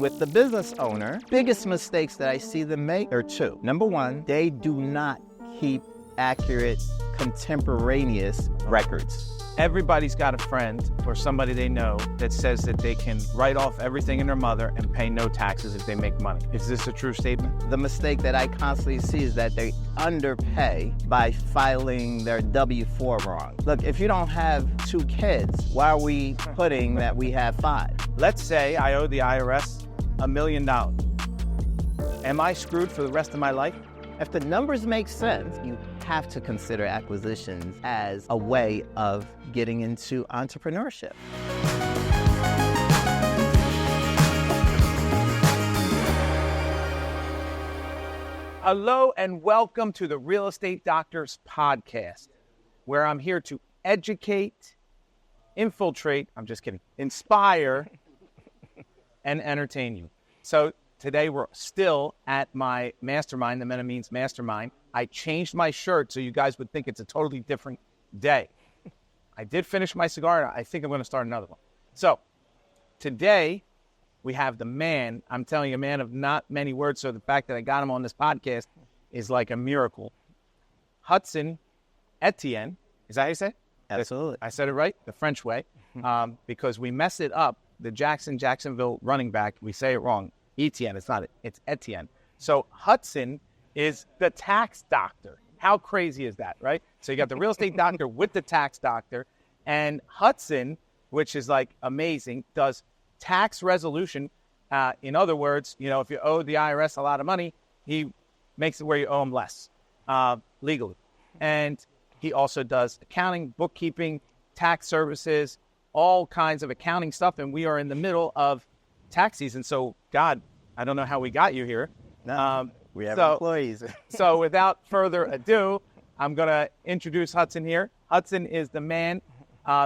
With the business owner, biggest mistakes that I see them make are two. Number one, they do not keep accurate, contemporaneous records. Everybody's got a friend or somebody they know that says that they can write off everything in their mother and pay no taxes if they make money. Is this a true statement? The mistake that I constantly see is that they underpay by filing their W-4 wrong. Look, if you don't have 2 kids, why are we putting that we have 5? Let's say I owe the IRS $1 million. Am I screwed for the rest of my life? If the numbers make sense, you have to consider acquisitions as a way of getting into entrepreneurship. Hello and welcome to the Real Estate Doctors Podcast, where I'm here to educate, infiltrate, I'm just kidding, inspire, and entertain you. So today we're still at my mastermind, the Men of Means Mastermind. I changed my shirt so you guys would think it's a totally different day. I did finish my cigar, and I think I'm going to start another one. So today we have the man, I'm telling you, a man of not many words, so the fact that I got him on this podcast is like a miracle. Hudson Etienne, is that how you say it? Absolutely. I said it right, the French way, because we messed it up. The Jacksonville running back, we say it wrong. Etienne, it's not it, it's Etienne. So Hudson is the tax doctor. How crazy is that, right? So you got the real estate doctor with the tax doctor, and Hudson, which is like amazing, does tax resolution. In other words, you know, if you owe the IRS a lot of money, he makes it where you owe him less, legally. And he also does accounting, bookkeeping, tax services, all kinds of accounting stuff, and we are in the middle of tax season. So, God, I don't know how we got you here. We have employees. So without further ado, I'm going to introduce Hudson here. Hudson is the man.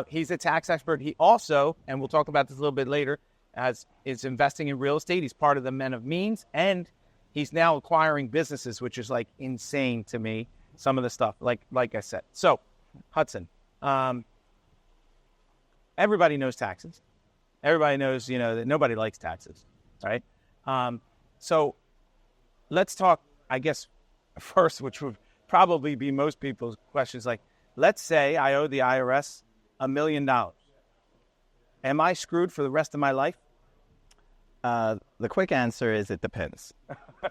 He's a tax expert. He also, and we'll talk about this a little bit later, is investing in real estate. He's part of the Men of Means, and he's now acquiring businesses, which is like insane to me, some of the stuff, like I said. So, Hudson, everybody knows taxes. Everybody knows, you know, that nobody likes taxes, right? So let's talk, I guess, first, which would probably be most people's questions, like, let's say I owe the IRS $1 million. Am I screwed for the rest of my life? The quick answer is it depends.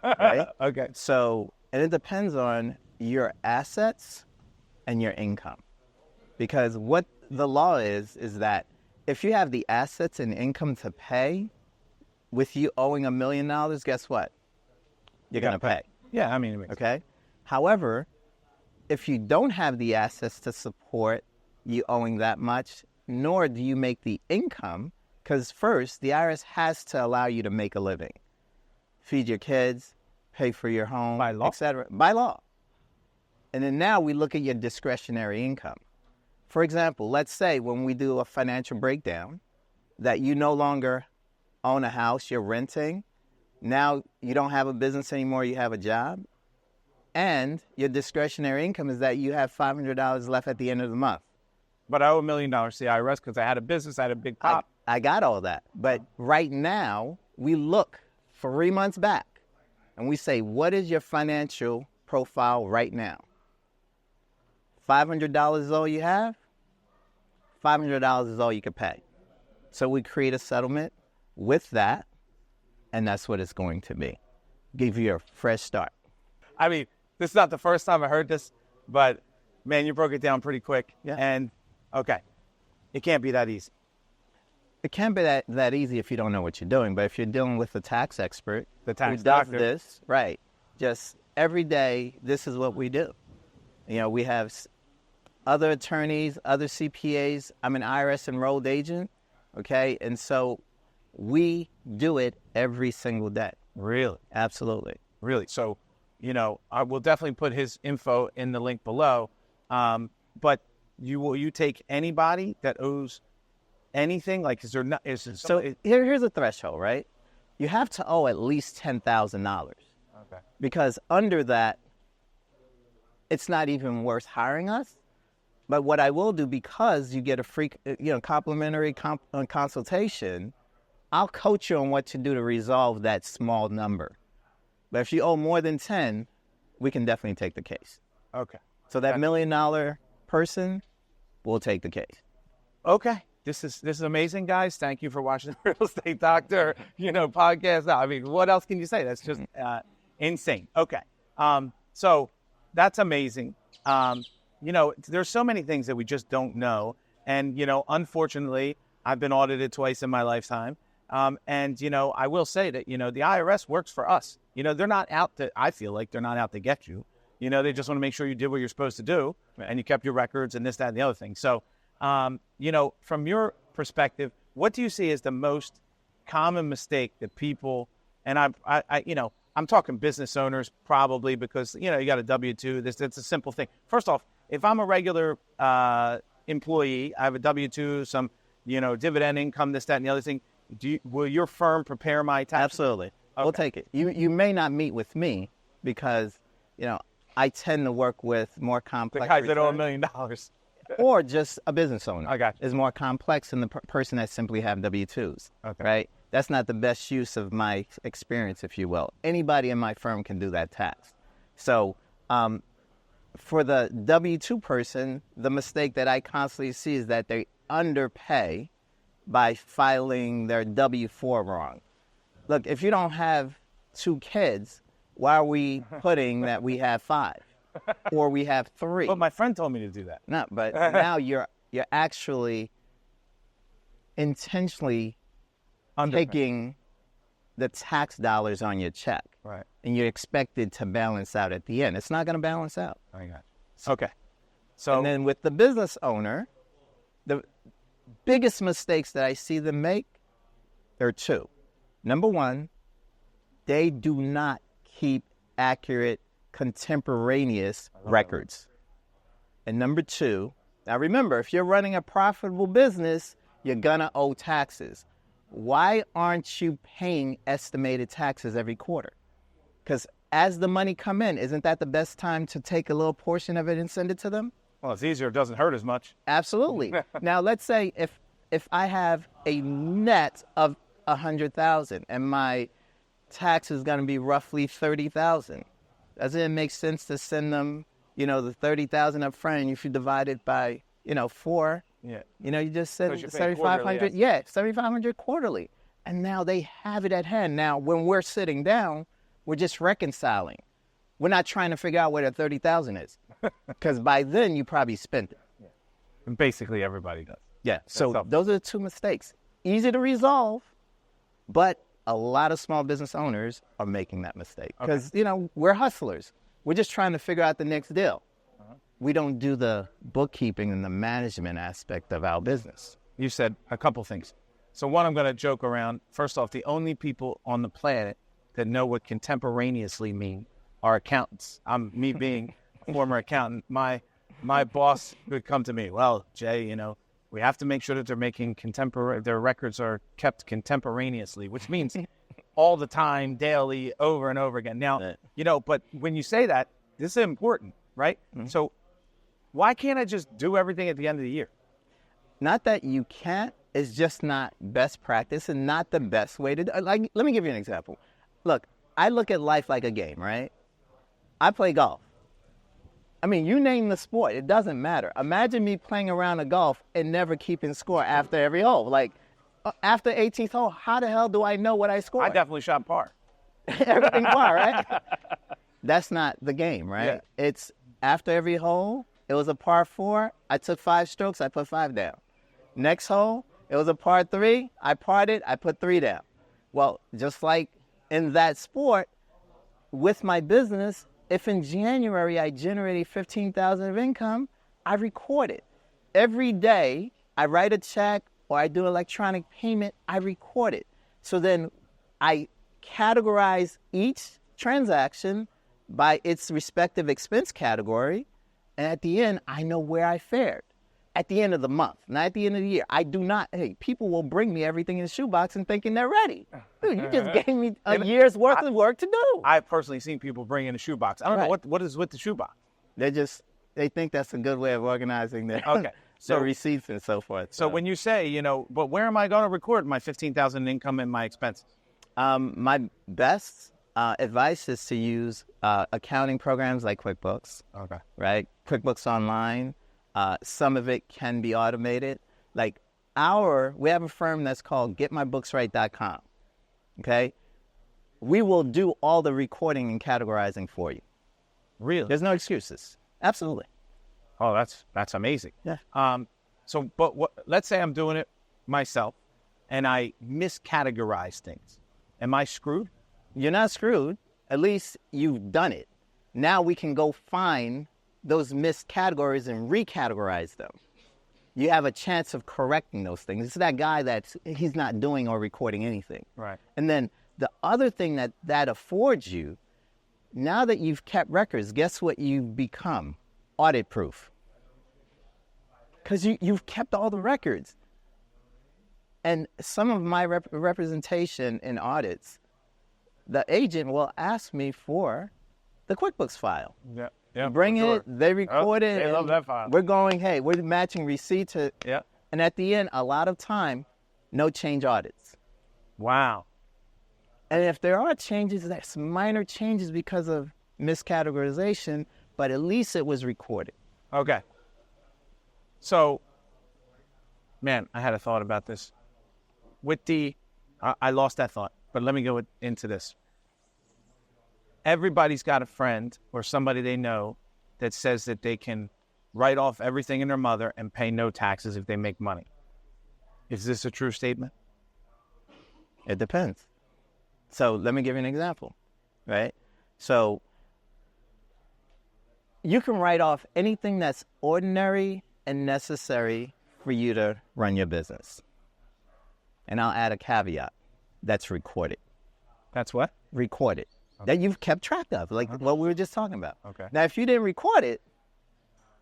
Right? Okay. So, and it depends on your assets and your income. Because what the law is that if you have the assets and income to pay, with you owing $1 million, guess what? You're going to pay. Yeah, I mean, it makes okay? However, if you don't have the assets to support you owing that much, nor do you make the income, because first, the IRS has to allow you to make a living. Feed your kids, pay for your home, by law, etc. By law. And then now we look at your discretionary income. For example, let's say when we do a financial breakdown that you no longer own a house, you're renting. Now you don't have a business anymore, you have a job. And your discretionary income is that you have $500 left at the end of the month. But I owe $1 million to the IRS because I had a business, I had a big pop. I got all that. But right now, we look 3 months back and we say, what is your financial profile right now? $500 is all you have? $500 is all you can pay. So we create a settlement with that, and that's what it's going to be. Give you a fresh start. I mean, this is not the first time I heard this, but man, you broke it down pretty quick. Yeah. And okay, it can't be that easy. It can't be that easy if you don't know what you're doing, but if you're dealing with a tax expert the tax who doctor. does this, right, just every day, this is what we do. You know, we have other attorneys, other CPAs. I'm an IRS enrolled agent, okay? And so we do it every single day. Really? Absolutely. Really? So, you know, I will definitely put his info in the link below. But will you take anybody that owes anything? Like, is there not? So here's a threshold, right? You have to owe at least $10,000. Okay. Because under that, it's not even worth hiring us. But what I will do, because you get a free, complimentary consultation, I'll coach you on what to do to resolve that small number. But if you owe more than 10, we can definitely take the case. Okay. So that $1 million person will take the case. Okay. This is amazing, guys. Thank you for watching the Real Estate Doctor, podcast. I mean, what else can you say? That's just insane. Okay. So that's amazing. There's so many things that we just don't know. And, unfortunately, I've been audited twice in my lifetime. And I will say that, the IRS works for us. They're not out to, I feel like they're not out to get you. They just want to make sure you did what you're supposed to do and you kept your records and this, that, and the other thing. So, from your perspective, what do you see as the most common mistake that people, and I'm talking business owners probably because, you got a W-2, it's a simple thing. First off, if I'm a regular employee, I have a W-2, some, dividend income, this, that, and the other thing, will your firm prepare my tax? Absolutely. Okay. We'll take it. You may not meet with me because, I tend to work with more complex the guys that owe $1 returns. million. Or just a business owner. I got you. Is more complex than the person that simply have W-2s. Okay. Right? That's not the best use of my experience, if you will. Anybody in my firm can do that tax. So for the W-2 person, the mistake that I constantly see is that they underpay by filing their W-4 wrong. Look, if you don't have 2 kids, why are we putting that we have 5 or we have 3? But my friend told me to do that. No, but now you're actually intentionally taking the tax dollars on your check. Right. And you're expected to balance out at the end. It's not going to balance out. I got it. Okay. So, and then with the business owner, the biggest mistakes that I see them make, there are 2. Number 1, they do not keep accurate contemporaneous records. And number 2, now remember, if you're running a profitable business, you're gonna owe taxes. Why aren't you paying estimated taxes every quarter? Because as the money come in, isn't that the best time to take a little portion of it and send it to them? well, it's easier. It doesn't hurt as much. Absolutely. Now, let's say if I have a net of 100,000 and my tax is going to be roughly 30,000, doesn't it make sense to send them, the 30,000 up front, and if you divide it by, 4, Yeah. you just send Because you're paying quarterly, 7,500, yes. 7,500 quarterly. And now they have it at hand. Now, when we're sitting down, we're just reconciling. We're not trying to figure out where the 30,000 is, because by then you probably spent it. Yeah. And basically everybody does. Yeah. So those are the 2 mistakes. Easy to resolve, but a lot of small business owners are making that mistake because, we're hustlers. We're just trying to figure out the next deal. Uh-huh. We don't do the bookkeeping and the management aspect of our business. You said a couple things. So one, I'm going to joke around. First off, the only people on the planet that know what contemporaneously mean are accountants. Me being a former accountant, my boss would come to me, well, Jay, we have to make sure that they're making their records are kept contemporaneously, which means all the time, daily, over and over again. Now, but when you say that, this is important, right? Mm-hmm. So why can't I just do everything at the end of the year? Not that you can't, it's just not best practice and not the best way to do it. Like, let me give you an example. Look, I look at life like a game, right? I play golf. I mean, you name the sport, it doesn't matter. Imagine me playing around a golf and never keeping score after every hole. Like, after 18th hole, how the hell do I know what I scored? I definitely shot par. Everything par, right? That's not the game, right? Yeah. It's after every hole, it was a par 4, I took 5 strokes, I put 5 down. Next hole, it was a par 3, I parred it, I put 3 down. Well, just like in that sport, with my business, if in January I generated $15,000 of income, I record it. Every day I write a check or I do electronic payment, I record it. So then I categorize each transaction by its respective expense category, and at the end, I know where I fared. At the end of the month, not at the end of the year. I do not, people will bring me everything in the shoebox and thinking they're ready. Dude, you just gave me a year's worth of work to do. I've personally seen people bring in a shoebox. I don't know what is with the shoebox. They think that's a good way of organizing their. Okay. the receipts and so forth. So when you say, but where am I going to record my $15,000 in income and my expenses? My best advice is to use accounting programs like QuickBooks. Okay. Right? QuickBooks Online. Some of it can be automated. Like we have a firm that's called getmybooksright.com. Okay? We will do all the recording and categorizing for you. Really? There's no excuses. Absolutely. Oh, that's amazing. Yeah. But let's say I'm doing it myself and I miscategorize things. Am I screwed? You're not screwed. At least you've done it. Now we can go find those missed categories and recategorize them. You have a chance of correcting those things. It's that guy he's not doing or recording anything. Right. And then the other thing that affords you, now that you've kept records, guess what you've become? Audit-proof. Because you've kept all the records. And some of my representation in audits, the agent will ask me for the QuickBooks file. Yeah. Yeah, bring it, they record it. They love that file. We're going, hey, we're matching receipt to. Yeah. And at the end, a lot of time, no change audits. Wow. And if there are changes, that's minor changes because of miscategorization, but at least it was recorded. Okay. So, man, I had a thought about this. I lost that thought, but let me go into this. Everybody's got a friend or somebody they know that says that they can write off everything in their mother and pay no taxes if they make money. Is this a true statement? It depends. So let me give you an example, right? So you can write off anything that's ordinary and necessary for you to run your business. And I'll add a caveat. That's recorded. That's what? Recorded. Okay. That you've kept track of, like what we were just talking about. Okay. Now, if you didn't record it,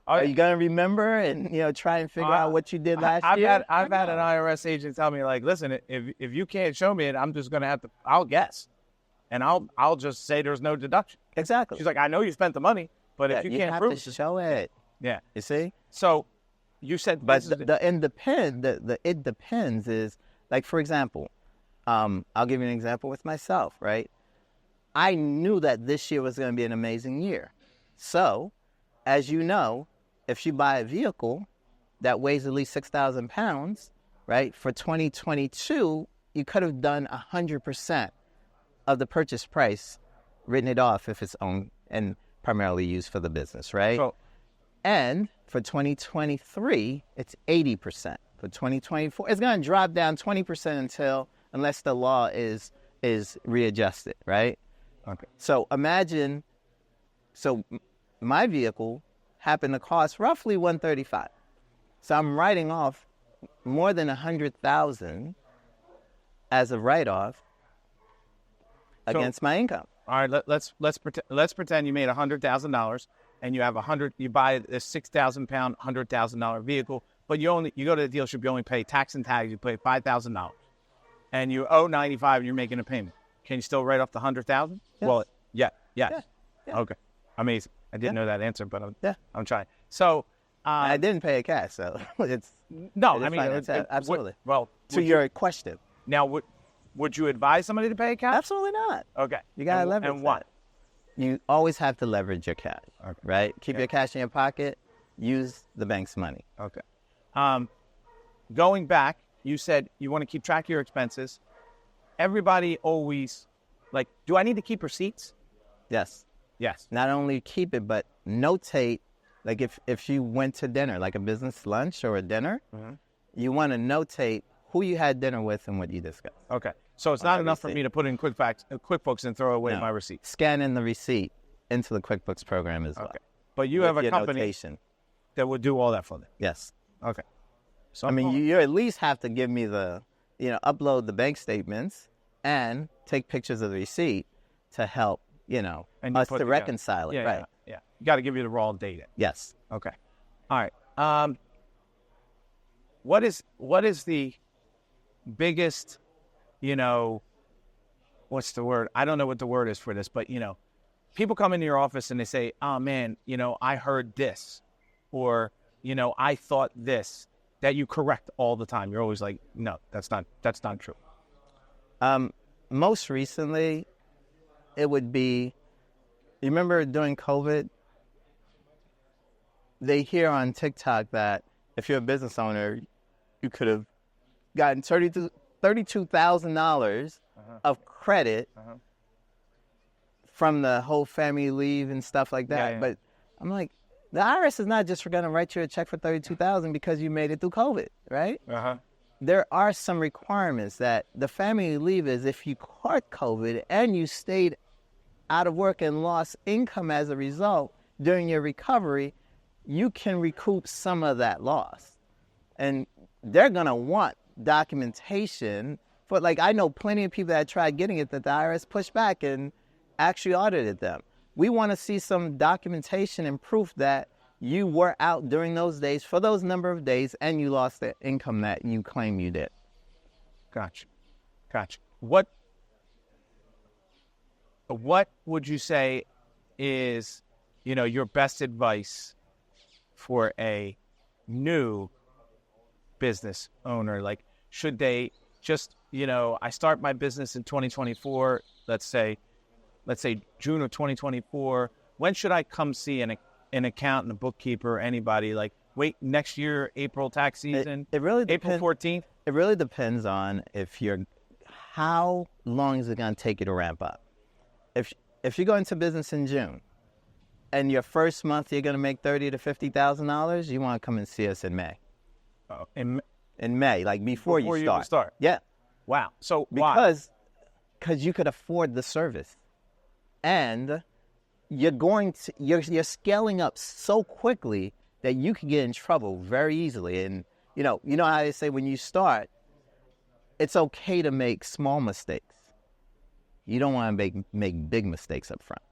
are you going to remember and try and figure out what you did last year? I've had an IRS agent tell me, like, listen, if you can't show me it, I'm just going to have to, I'll guess. And I'll just say there's no deduction. Exactly. She's like, I know you spent the money, but if you can't prove it. You have to show it. Yeah. You see? So you said. But the it depends is, like, for example, I'll give you an example with myself, right? I knew that this year was going to be an amazing year. So, as you know, if you buy a vehicle that weighs at least 6,000 pounds, right, for 2022, you could have done 100% of the purchase price, written it off if it's owned and primarily used for the business, right? So, and for 2023, it's 80%. For 2024, it's going to drop down 20% unless the law is readjusted, right? Okay. So imagine, my vehicle happened to cost roughly $135,000. So I'm writing off more than $100,000 as a write-off against my income. All right, let's pretend you made $100,000 and you buy this 6,000 pound, $100,000 vehicle, but you go to the dealership, you only pay tax and tags, you pay $5,000, and you owe $95,000 and you're making a payment. Can you still write off the $100,000? Yes. Well, yes. Yeah. Okay, amazing. I didn't know that answer, but I'm trying. So I didn't pay it cash, so it's absolutely. To your question. Now, would you advise somebody to pay cash? Absolutely not. Okay, you gotta leverage. And what? You always have to leverage your cash, right? Keep your cash in your pocket. Use the bank's money. Okay. Going back, you said you want to keep track of your expenses. Everybody always, like, do I need to keep receipts? Yes. Yes. Not only keep it, but notate, like if you went to dinner, like a business lunch or a dinner, you want to notate who you had dinner with and what you discussed. Okay. So it's not enough for me to put in QuickBooks and throw away my receipt. Scan in the receipt into the QuickBooks program as well. Okay. But you have a company that would do all that for them. Yes. Okay. So you at least have to give me upload the bank statements and take pictures of the receipt to help, us to reconcile it. Right. Yeah. You got to give you the raw data. Yes. Okay. All right. What is the biggest, what's the word? I don't know what the word is for this, but, people come into your office and they say, oh, man, I heard this, or I thought this, that you correct all the time? You're always like, no, that's not true. Most recently, it would be, you remember during COVID, they hear on TikTok that if you're a business owner, you could have gotten $32,000 of credit from the whole family leave and stuff like that. Yeah. But I'm like, the IRS is not just going to write you a check for $32,000 because you made it through COVID, right? There are some requirements that the family leave is if you caught COVID and you stayed out of work and lost income as a result during your recovery, you can recoup some of that loss. And they're going to want documentation. But like, I know plenty of people that tried getting it that the IRS pushed back and actually audited them. We want to see some documentation and proof that you were out during those days for those number of days and you lost the income that you claim you did. Gotcha. What would you say is, your best advice for a new business owner? Like, should they just, I start my business in 2024, let's say June of 2024. When should I come see an accountant, a bookkeeper, anybody? Like, wait, next year, April tax season? It really April 14th? It really depends on how long is it going to take you to ramp up. If you go into business in June and your first month you're going to make $30,000 to $50,000, you want to come and see us in May. Oh, in May, like before you start. Yeah. Wow. So why? Because you could afford the service, and you're scaling up so quickly that you can get in trouble very easily. And you know how they say when you start, it's okay to make small mistakes. You don't want to make big mistakes up front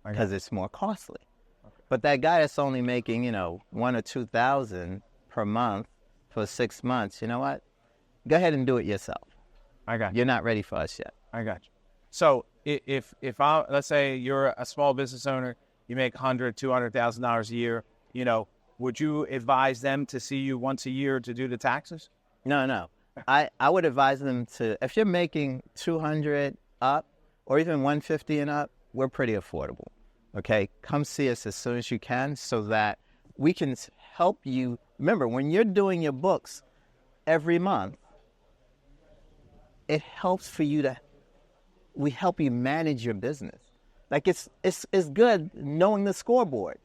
because it's more costly. Okay. But that guy that's only making, $1,000 or $2,000 per month for 6 months, you know what? Go ahead and do it yourself. I got you. You're not ready for us yet. I got you. So if let's say you're a small business owner, you make $100,000, $200,000 a year, would you advise them to see you once a year to do the taxes? No. I would advise them to, if you're making 200 up or even 150 and up, we're pretty affordable. Okay? Come see us as soon as you can so that we can help you. Remember, when you're doing your books every month, it helps for you we help you manage your business. Like it's good knowing the scoreboard.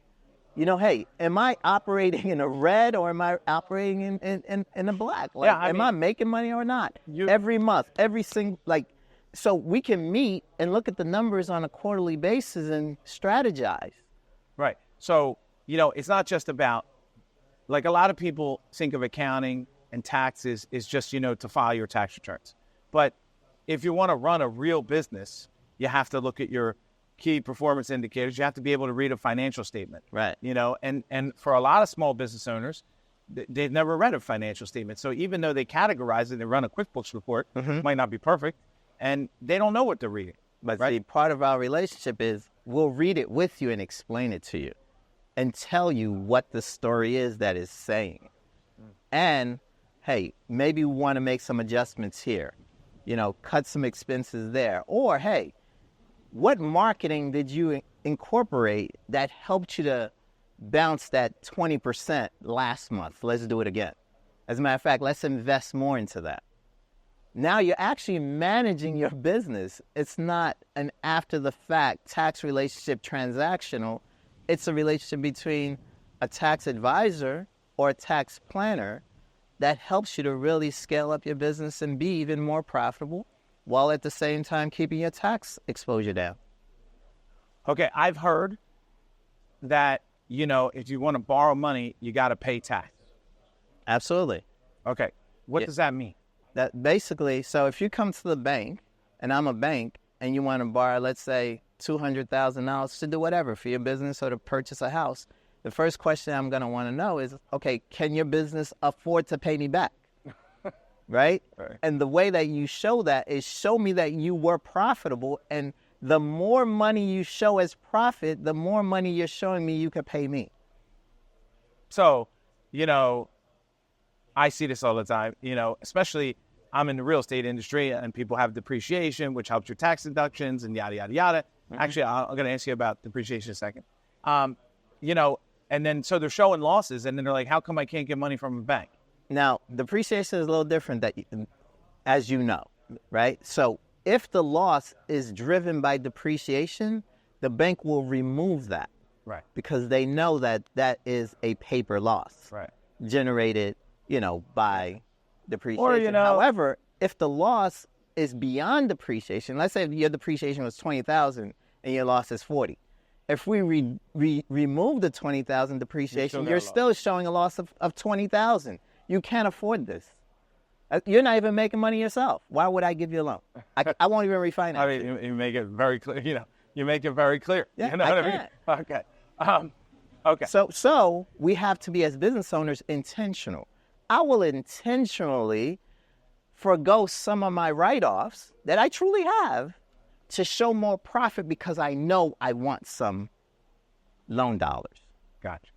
Hey, am I operating in a red or am I operating in a black? Like, am I making money or not? Every month, so we can meet and look at the numbers on a quarterly basis and strategize. Right. So, it's not just about, like, a lot of people think of accounting and taxes is just, to file your tax returns. But if you want to run a real business, you have to look at your key performance indicators. You have to be able to read a financial statement. Right. And for a lot of small business owners, they've never read a financial statement. So even though they categorize it and run a QuickBooks report, it might not be perfect, and they don't know what they're reading. But see, part of our relationship is we'll read it with you and explain it to you and tell you what the story is that is saying. And, hey, maybe we want to make some adjustments here, cut some expenses there. Or, hey, what marketing did you incorporate that helped you to bounce that 20% last month? Let's do it again. As a matter of fact, let's invest more into that. Now you're actually managing your business. It's not an after-the-fact tax relationship transactional. It's a relationship between a tax advisor or a tax planner that helps you to really scale up your business and be even more profitable while at the same time keeping your tax exposure down. Okay, I've heard that, if you want to borrow money, you got to pay tax. Absolutely. Okay, what does that mean? That basically, so if you come to the bank, and I'm a bank, and you want to borrow, let's say, $200,000 to do whatever for your business or to purchase a house, the first question I'm going to want to know is, okay, can your business afford to pay me back? Right? And the way that you show that is show me that you were profitable, and the more money you show as profit, the more money you're showing me you could pay me. So you know, I see this all the time, you know, especially I'm in the real estate industry and people have depreciation, which helps your tax deductions and yada, yada, yada. Actually, I'm going to ask you about depreciation in a second. You know, and then so they're showing losses and then they're like, how come I can't get money from a bank? Now, depreciation is a little different, as you know, right? So if the loss is driven by depreciation, the bank will remove that. Right. Because they know that that is a paper loss. Right. Generated, you know, by depreciation. Or, you know, however, if the loss is beyond depreciation, let's say your depreciation was $20,000 and your loss is $40,000. If we remove the $20,000 depreciation, you're still showing a loss of $20,000. You can't afford this. You're not even making money yourself. Why would I give you a loan? I won't even refinance. I mean, you make it very clear. You know, you make it very clear. Yeah, you know I what can't. I mean? Okay. Okay. So we have to be, as business owners, intentional. I will intentionally forgo some of my write-offs that I truly have to show more profit because I know I want some loan dollars. Gotcha.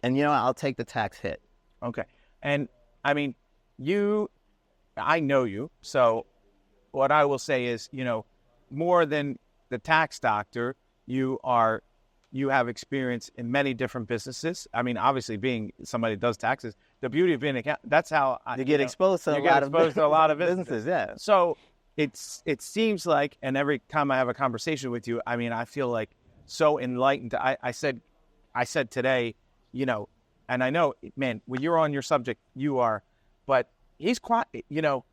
And, you know, I'll take the tax hit. Okay. And, I mean, I know you, so what I will say is, you know, more than the tax doctor, you have experience in many different businesses. I mean, obviously, being somebody that does taxes, the beauty of being an accountant, that's how you get exposed to a lot of businesses. Yeah. So it seems like, and every time I have a conversation with you, I mean, I feel like so enlightened. I said today, you know, and I know, man, when you're on your subject, you are, but he's quite, you know,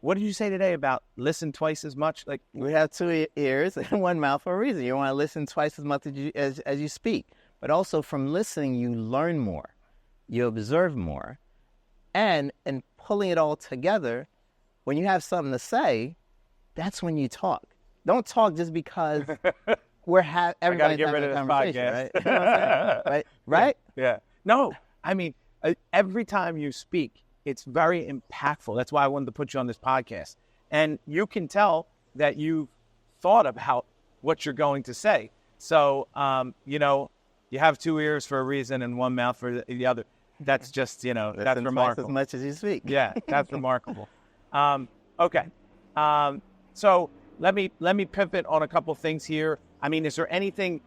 what did you say today about listen twice as much? Like, we have two ears and one mouth for a reason. You want to listen twice as much as you speak. But also from listening, you learn more. You observe more. And in pulling it all together, when you have something to say, that's when you talk. Don't talk just because everybody's having a conversation, right? You know what I'm saying? Right? Yeah. No, I mean, every time you speak, it's very impactful. That's why I wanted to put you on this podcast. And you can tell that you've thought about what you're going to say. So, you know, you have two ears for a reason and one mouth for the other. That's just, you know, that's remarkable. Twice as much as you speak. Yeah, that's remarkable. Okay. So let me pivot on a couple things here. I mean, is there anything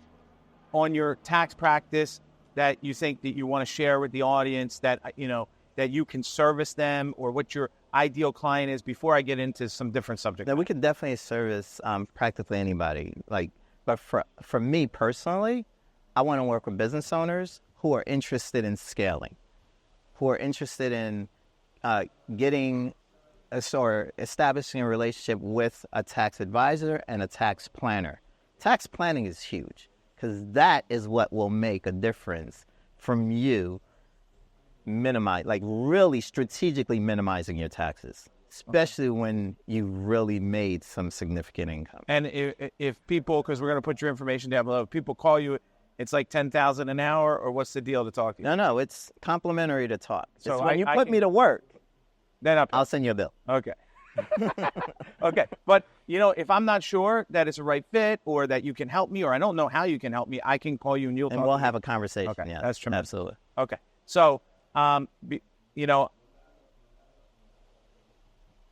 on your tax practice that you think that you want to share with the audience that, you know, that you can service them, or what your ideal client is, before I get into some different subjects? Now, we could definitely service practically anybody. But for me personally, I want to work with business owners who are interested in scaling, who are interested in establishing a relationship with a tax advisor and a tax planner. Tax planning is huge because that is what will make a difference from you really strategically minimizing your taxes, especially when you really made some significant income. And if people, because we're going to put your information down below, if people call you, it's like $10,000 an hour, or what's the deal to talk to you? No, it's complimentary to talk. So when you put me to work, then I'll send you a bill. Okay. Okay. But, you know, if I'm not sure that it's a right fit, or that you can help me, or I don't know how you can help me, I can call you and we'll have a conversation. Okay. Yeah, that's tremendous. Absolutely. Okay. So, you know,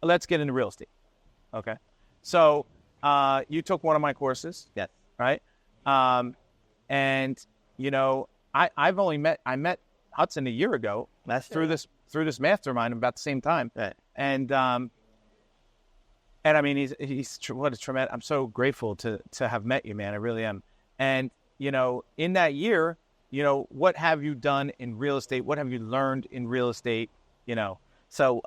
let's get into real estate. Okay. So, you took one of my courses. Yes. Right. And, you know, I met Hudson a year ago. Through this mastermind about the same time. Right. And I mean, he's what a tremendous. I'm so grateful to have met you, man. I really am. And, you know, in that year, you know, what have you done in real estate? What have you learned in real estate? You know, so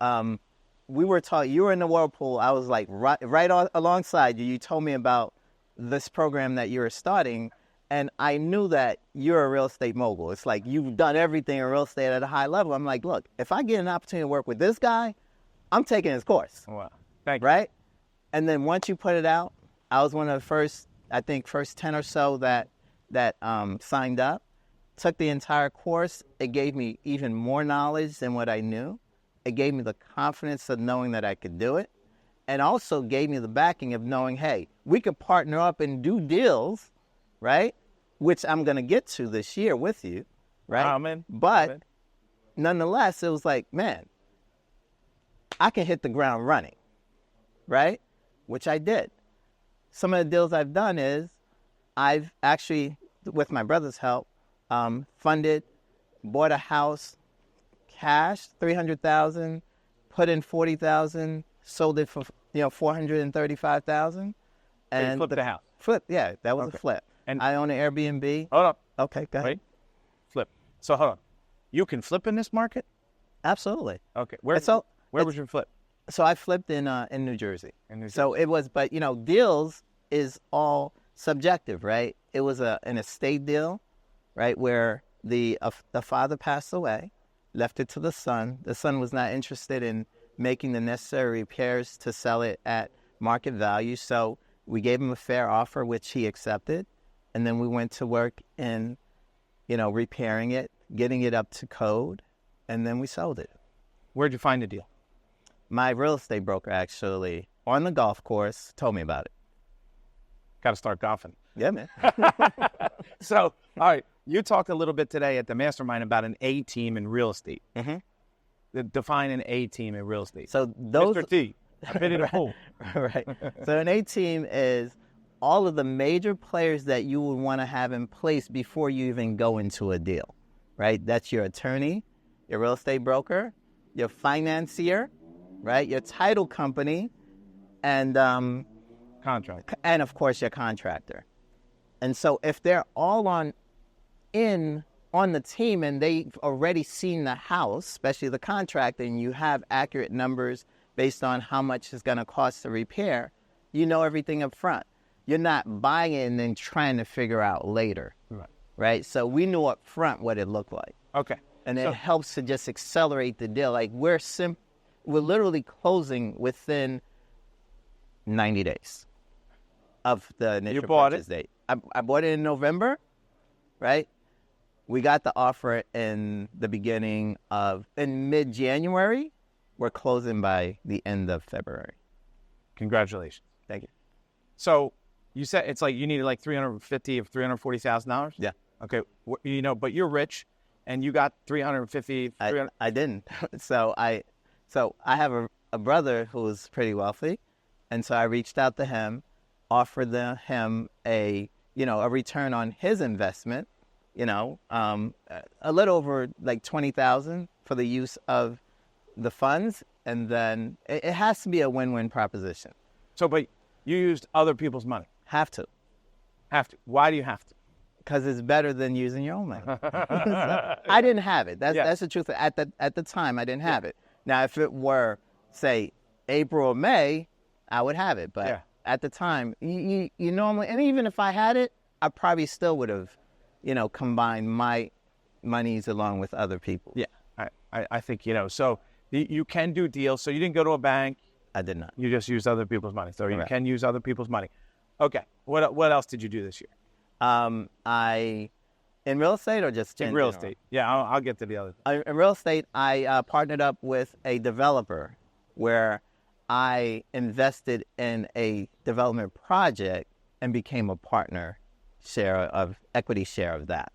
we were talking. You were in the whirlpool. I was like right alongside you. You told me about this program that you were starting, and I knew that you're a real estate mogul. It's like you've done everything in real estate at a high level. I'm like, look, if I get an opportunity to work with this guy, I'm taking his course. Wow, thank you. Right? And then once you put it out, I was one of the first 10 or so that signed up. Took the entire course. It gave me even more knowledge than what I knew. It gave me the confidence of knowing that I could do it, and also gave me the backing of knowing, hey, we could partner up and do deals, right? Which I'm going to get to this year with you. right? Amen. But Amen. nonetheless, it was like, man, I can hit the ground running, right? Which I did. Some of the deals I've done is I've actually, with my brother's help, funded, bought a house, cash, $300,000, put in $40,000, sold it for $435,000, and flipped the house. Flip, yeah, that was Okay. a flip. And- I own an Airbnb. Hold on. Okay, go ahead. Wait. Flip. So hold on. You can flip in this market? Absolutely. Okay. Where So was your flip? So I flipped in New Jersey. In New So it was, but deals is all subjective, right? It was an estate deal, right, where the father passed away, left it to the son. The son was not interested in making the necessary repairs to sell it at market value, so we gave him a fair offer, which he accepted, and then we went to work in, repairing it, getting it up to code, and then we sold it. Where'd you find the deal? My real estate broker actually, on the golf course, told me about it. Got to start golfing. Yeah, man. So, all right, you talked a little bit today at the mastermind about an A team in real estate. Mm-hmm. Define an A team in real estate. So those, Mr. T, I've been in a pool. right. So an A team is all of the major players that you would want to have in place before you even go into a deal, right? That's your attorney, your real estate broker, your financier, right? Your title company, and Contract. and of course your contractor. And so if they're all on the team and they've already seen the house, especially the contractor, and you have accurate numbers based on how much it's going to cost to repair, you know everything up front. You're not buying it and then trying to figure out later, right? So we knew up front what it looked like. Okay. And it helps to just accelerate the deal. Like we're literally closing within 90 days of the initial purchase date. I bought it in November, right? We got the offer in mid-January. We're closing by the end of February. Congratulations. Thank you. So you said it's like you needed like $350,000 or $340,000. Yeah. Okay. But you're rich, and you got $350,000. I didn't. So I have a brother who's pretty wealthy, and so I reached out to him, offered him a return on his investment, a little over like $20,000 for the use of the funds, and then it has to be a win-win proposition. So, but you used other people's money. Have to. Have to. Why do you have to? Because it's better than using your own money. I didn't have it. That's the truth. At the time, I didn't have it. Now, if it were, say, April or May, I would have it. But at the time, you normally, and even if I had it, I probably still would have, combined my monies along with other people. Yeah, I think, so you can do deals. So you didn't go to a bank. I did not. You just used other people's money. So you can use other people's money. Okay. What else did you do this year? In real estate or just in real estate? Yeah, I'll get to the other thing. In real estate, I partnered up with a developer where I invested in a development project and became a equity share of that.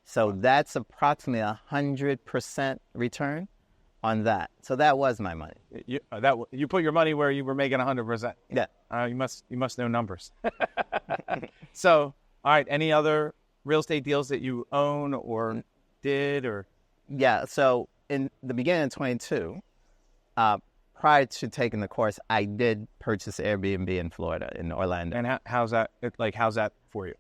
So that's approximately 100% return on that. So that was my money. You put your money where you were making 100%. Yeah. You must know numbers. So, all right. Any other real estate deals that you own or did or? Yeah. So in the beginning of 22, prior to taking the course, I did purchase Airbnb in Florida, in Orlando. And how's that? How's that for you?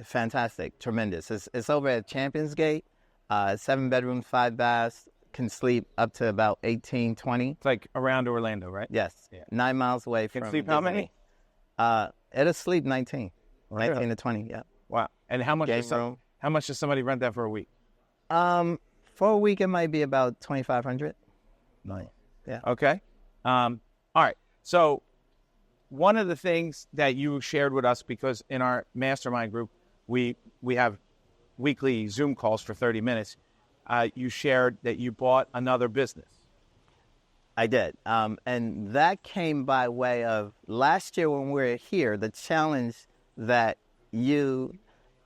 Fantastic, tremendous. It's over at Champions Gate, 7 bedrooms, 5 baths. Can sleep up to about 18, 20. It's like around Orlando, right? Yes. Yeah. 9 miles away from. Can sleep how many? It'll sleep 19. Really? 19 to 20, yeah. Wow. And how much does somebody rent that for a week? For a week, it might be about $2,500. Nice. Yeah. Okay. All right. So one of the things that you shared with us, because in our mastermind group, we have weekly Zoom calls for 30 minutes. You shared that you bought another business. I did. And that came by way of last year when we were here, the challenge that you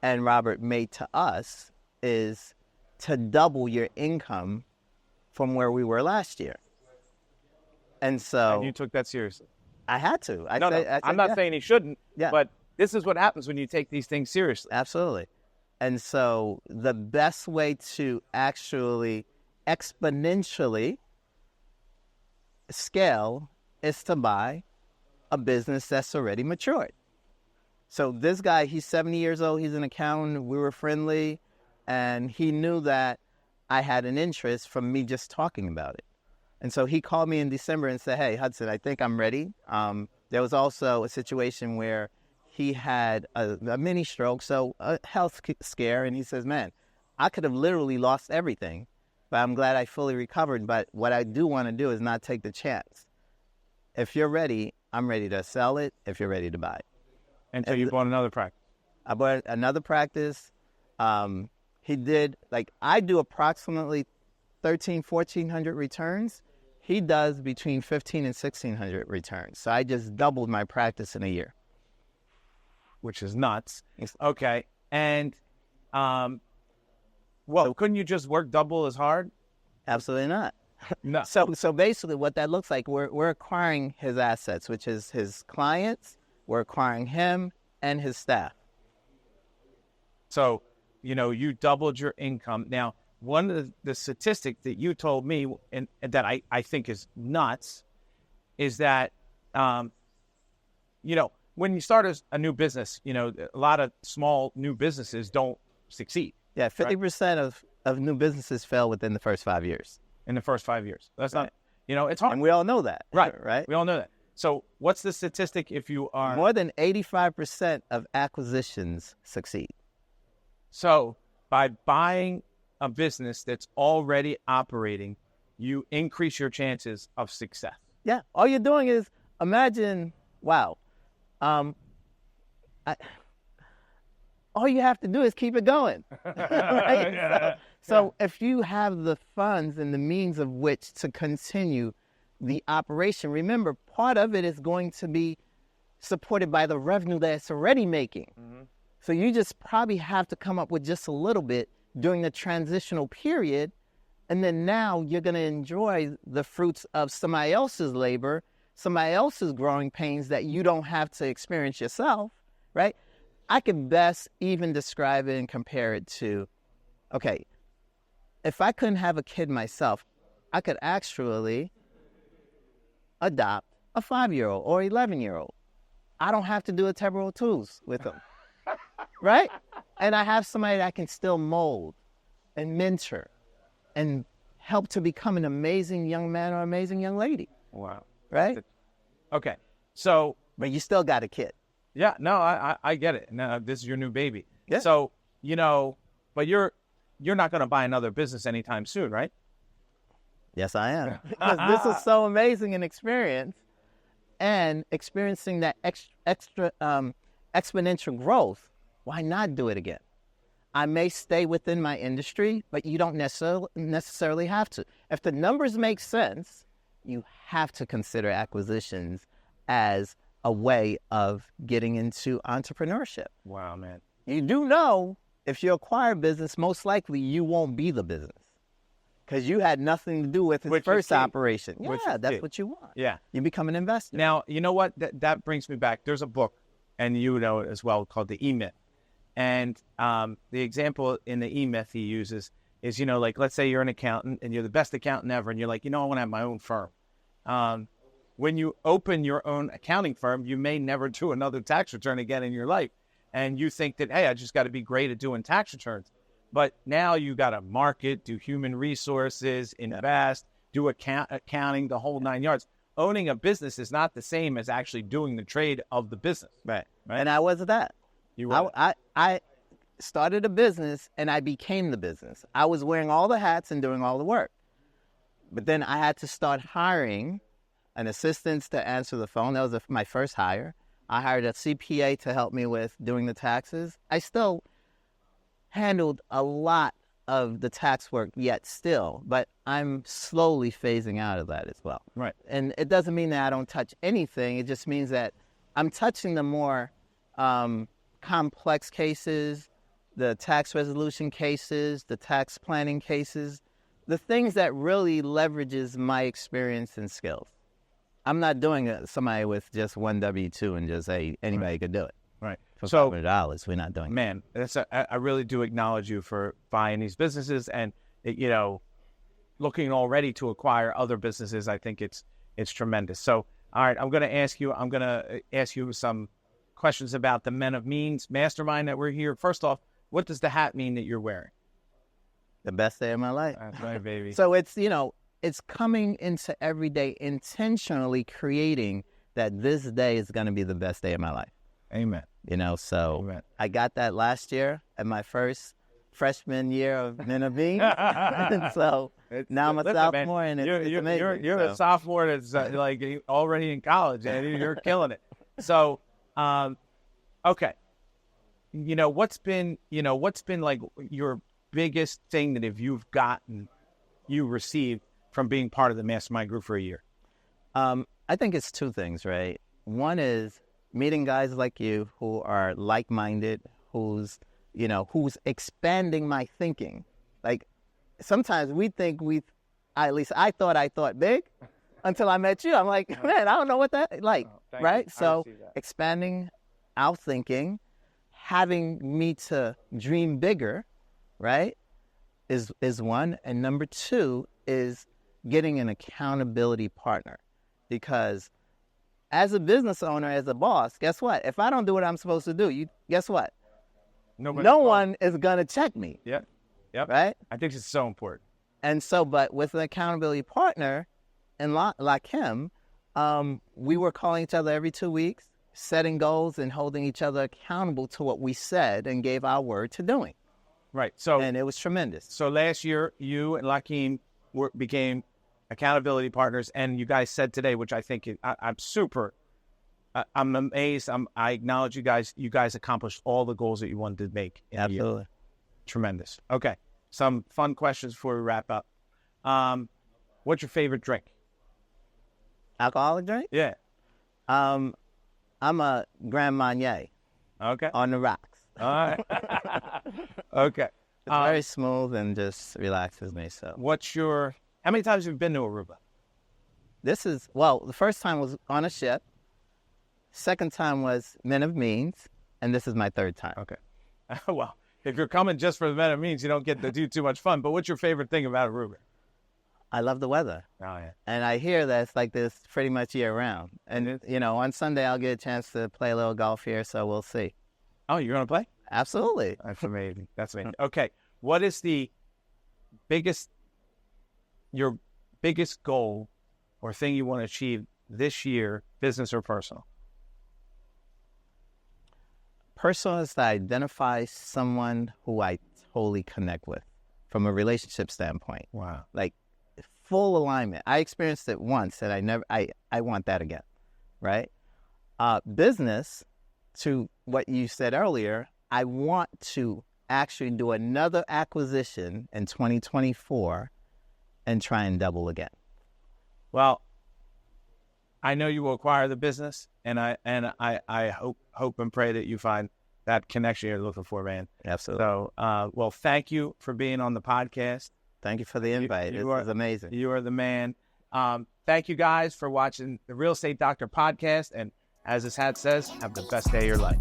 and Robert made to us is to double your income from where we were last year. And so And you took that seriously. I had to. I'm not saying he shouldn't, Yeah. but this is what happens when you take these things seriously. Absolutely. And so the best way to actually exponentially scale is to buy a business that's already matured. So this guy, he's 70 years old. He's an accountant. We were friendly. And he knew that I had an interest from me just talking about it. And so he called me in December and said, hey, Hudson, I think I'm ready. There was also a situation where he had a mini stroke, so a health scare. And he says, man, I could have literally lost everything, but I'm glad I fully recovered. But what I do want to do is not take the chance. If you're ready, I'm ready to sell it if you're ready to buy it. And so you bought another practice. I bought another practice. He did, I do approximately 1,400 returns. He does between 1,500 and 1,600 returns. So I just doubled my practice in a year. Which is nuts. Okay. And, couldn't you just work double as hard? Absolutely not. No. So basically what that looks like, we're acquiring his assets, which is his clients. We're acquiring him and his staff. So, you doubled your income. Now, one of the statistics that you told me, and that I think is nuts, is that, when you start a new business, a lot of small new businesses don't succeed. Yeah, 50% of new businesses fail within the first 5 years. In the first 5 years. That's right. Not, it's hard. And we all know that. Right. Right. We all know that. So what's the statistic if you are... More than 85% of acquisitions succeed. So by buying a business that's already operating, you increase your chances of success. Yeah. All you're doing is imagine, wow. All you have to do is keep it going. Right? Yeah. So if you have the funds and the means of which to continue the operation, remember, part of it is going to be supported by the revenue that it's already making. Mm-hmm. So you just probably have to come up with just a little bit during the transitional period, and then now you're going to enjoy the fruits of somebody else's labor, somebody else's growing pains that you don't have to experience yourself, right? I could best even describe it and compare it to, okay, if I couldn't have a kid myself, I could actually adopt a 5-year-old or 11-year-old. I don't have to do integral tools with them, right? And I have somebody that can still mold and mentor and help to become an amazing young man or amazing young lady. Wow. Right? Okay. So... But you still got a kid. Yeah, no, I get it. No, this is your new baby. Yeah. So, but you're not going to buy another business anytime soon, right? Yes, I am. Because this is so amazing an experience, and experiencing that extra exponential growth. Why not do it again? I may stay within my industry, but you don't necessarily have to. If the numbers make sense, you have to consider acquisitions as a way of getting into entrepreneurship. Wow, man. You do know if you acquire a business, most likely you won't be the business because you had nothing to do with its first operation. Yeah, that's what you want. Yeah. You become an investor. Now, you know what? That brings me back. There's a book, and you know it as well, called The E-Myth. And the example in the E-Myth he uses is, let's say you're an accountant and you're the best accountant ever, and you're like, I want to have my own firm. When you open your own accounting firm, you may never do another tax return again in your life. And you think that, hey, I just got to be great at doing tax returns. But now you got to market, do human resources, invest, do accounting, the whole 9 yards. Owning a business is not the same as actually doing the trade of the business. Right. And I wasn't that. You were. I started a business and I became the business. I was wearing all the hats and doing all the work. But then I had to start hiring an assistant to answer the phone. That was my first hire. I hired a CPA to help me with doing the taxes. I still handled a lot of the tax work yet still, but I'm slowly phasing out of that as well. Right. And it doesn't mean that I don't touch anything. It just means that I'm touching the more complex cases, the tax resolution cases, the tax planning cases, the things that really leverages my experience and skills. I'm not doing it somebody with just one W-2 and just say anybody could do it. Right. For So, $500, we're not doing it. man, I really do acknowledge you for buying these businesses and, you know, looking already to acquire other businesses. I think it's tremendous. So, all right, I'm going to ask you some questions about the Men of Means mastermind that we're here. First off, what does the hat mean that you're wearing? The best day of my life. That's right, baby. So it's, you know, it's coming into every day intentionally creating that this day is going to be the best day of my life. Amen. You know, so Amen. I got that last year at my first freshman year of Men of Means. And so now I'm a sophomore, and it's amazing. You're a sophomore that's like already in college, and you're killing it. So, okay. You know, what's been like your biggest thing that if you've gotten, you received from being part of the mastermind group for a year? I think it's two things, right? One is meeting guys like you who are like-minded, who's expanding my thinking. Like sometimes we think at least I thought big until I met you. I'm like, man, I don't know what that like, right? You. So expanding our thinking, having me to dream bigger, right, is one. And number two is getting an accountability partner. Because as a business owner, as a boss, guess what? If I don't do what I'm supposed to do, guess what? No one is going to check me. Yeah. Yep. Right? I think it's so important. And so, but with an accountability partner, and like him, we were calling each other every 2 weeks, setting goals and holding each other accountable to what we said and gave our word to doing. Right. So, and it was tremendous. So last year, you and Lakeem became accountability partners, and you guys said today, which I think I'm amazed. I acknowledge you guys. You guys accomplished all the goals that you wanted to make. Absolutely. Tremendous. Okay. Some fun questions before we wrap up. What's your favorite drink? Alcoholic drink? Yeah. I'm a Grand Marnier. Okay. On the rocks. All right. Okay. It's very smooth and just relaxes me. So. How many times have you been to Aruba? The first time was on a ship. Second time was Men of Means, and this is my third time. Okay. Well, if you're coming just for the Men of Means, you don't get to do too much fun. But what's your favorite thing about Aruba? I love the weather. Oh, yeah. And I hear that it's like this pretty much year-round. And, on Sunday I'll get a chance to play a little golf here, so we'll see. Oh, you're going to play? Absolutely. That's amazing. That's amazing. Okay. What is your biggest goal or thing you want to achieve this year, business or personal? Personal is to identify someone who I totally connect with from a relationship standpoint. Wow. Like full alignment. I experienced it once and I want that again. Right? Business, to what you said earlier, I want to actually do another acquisition in 2024 and try and double again. Well, I know you will acquire the business, and I hope and pray that you find that connection you're looking for, man. Absolutely. So, well, thank you for being on the podcast. Thank you for the invite. It was amazing. You are the man. Thank you guys for watching the Real Estate Doctor podcast, and as this hat says, have the best day of your life.